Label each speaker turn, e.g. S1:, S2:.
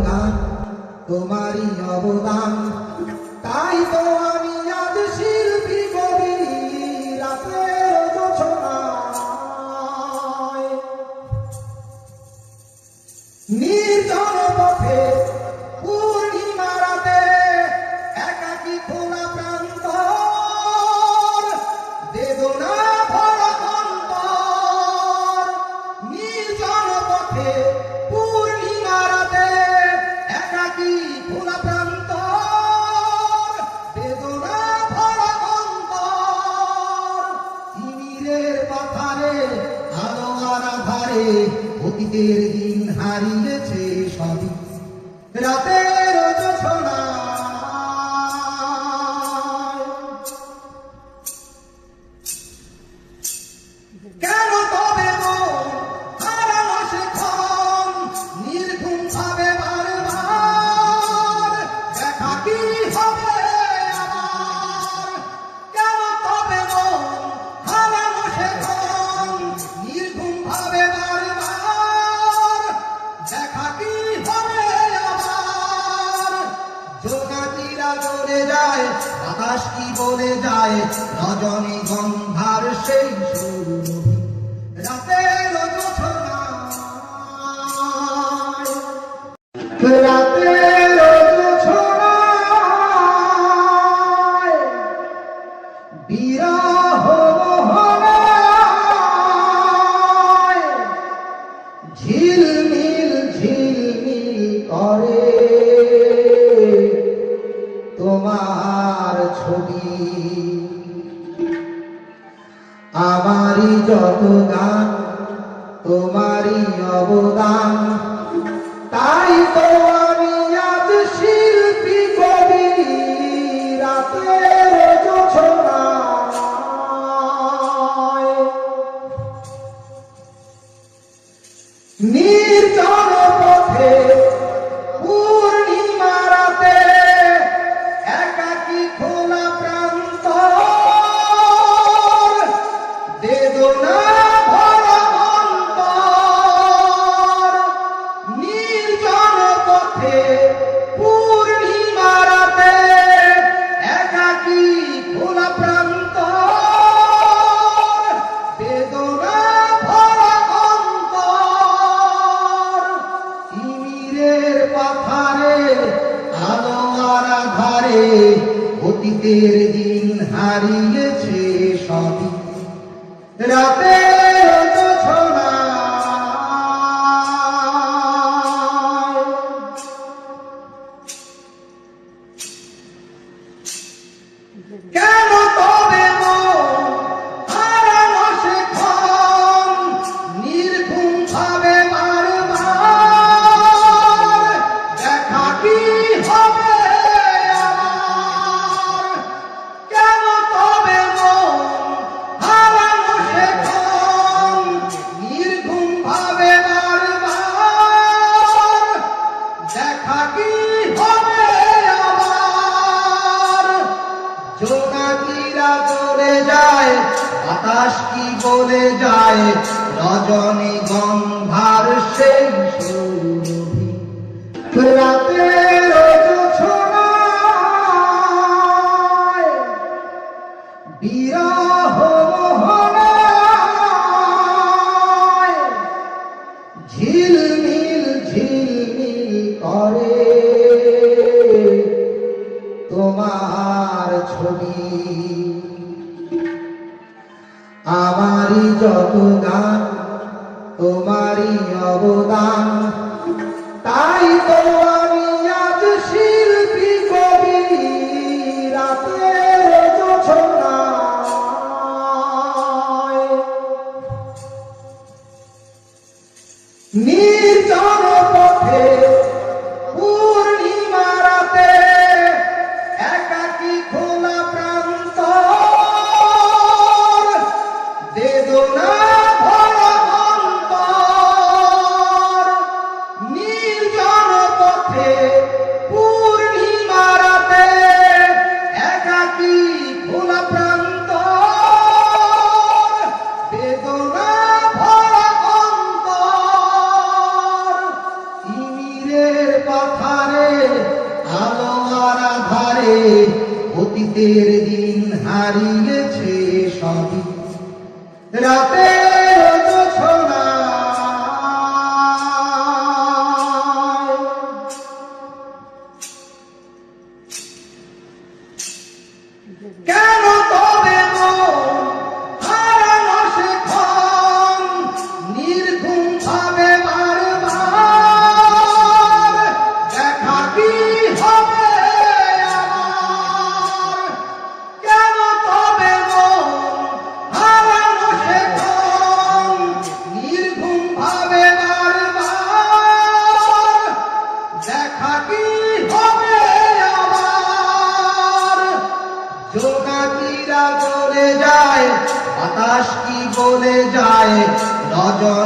S1: গান তোমারই অবদান, তাই তো আমি আজ শিল্পী কবি রাতের জোছনায়। নির্জন পথে পূর্ণিমা রাতে একাকী খোলা প্রান্তর, বেদনা ভরা অন্তর। নির্জন পথে পূর্ণিমা রাতে একাকী খোলা প্রান্তর, বেদনা ভরা অন্তর। তিমিরের পাথারে আলো আর আধারে অতীতের দিন হারিয়েছে সবই রাতের জোছনায়। কেন তবে মন হারানো সে ক্ষণ নির্ঘুম ভাবে বারবার, দেখা কি হবে আবার? কেন তবে মন হারানো সে ক্ষণ নির্ঘুম ভাবে বারবার, দেখা কি হবে আবার? জোনাকিরা জ্বলে যায়, বাতাস কি বলে যায়, রজনীগন্ধার সেই সুরভি রাতের জোছনায়। রাতের জোছনায় বিরহ মোহনায় ঝিলমিল ঝিলমিল করে তোমার ছবি। আমারই যত গান তোমারই অবদান, তাই তো আমি আজ শিল্পী কবি রাতের জোছনায়। নির্জন পথে পূর্ণিমা রাতে একাকী খোলা প্রান্তর, বেদনা ভরা অন্তর। নির্জন পথে পূর্ণিমা রাতে একাকী খোলা প্রান্তর, বেদনা ভরা অন্তর। তিমিরের পাথারে আলো আর আধারে অতীতের দিন হারিয়েছে সবই রাতের জোছনায়। কেন তবে মন হারানো সে ক্ষণ নির্ঘুম ভাবে বারবার, দেখা কি হবে আবার? কেন তবে মন হারানো সে ক্ষণ নির্ঘুম ভাবে বারবার, দেখা কি হবে আবার? জোনাকিরা জ্বলে যায়, বাতাস কি বলে যায়, রজনীগন্ধার সেই সুরভি রাতের জোছনায়। বিরহ মোহনায় ঝিলমিল ঝিলমিল করে তোমার ছবি। আমারই যত গান তোমারই অবদান, তাই তো আমি আজ শিল্পী কবি রাতের জোছনায়। নির্জন পথে পূর্ণিমা রাতে একাকী খোলা প্রান্তর, বেদনা ভরা অন্তর। নির্জন রাতের জোছনায়। কেন তবে মন হারানো সেক্ষণ নির্ঘুম ভাবে বারবার, দেখা কি হবে আমার? কেন তবে মন হারানো সেক্ষণ নির্ঘুম ভাবে বারবার, দেখা কি হবে আমার? জোনাকিরা চলে যায়, বাতাস কি বলে যায়, রজনী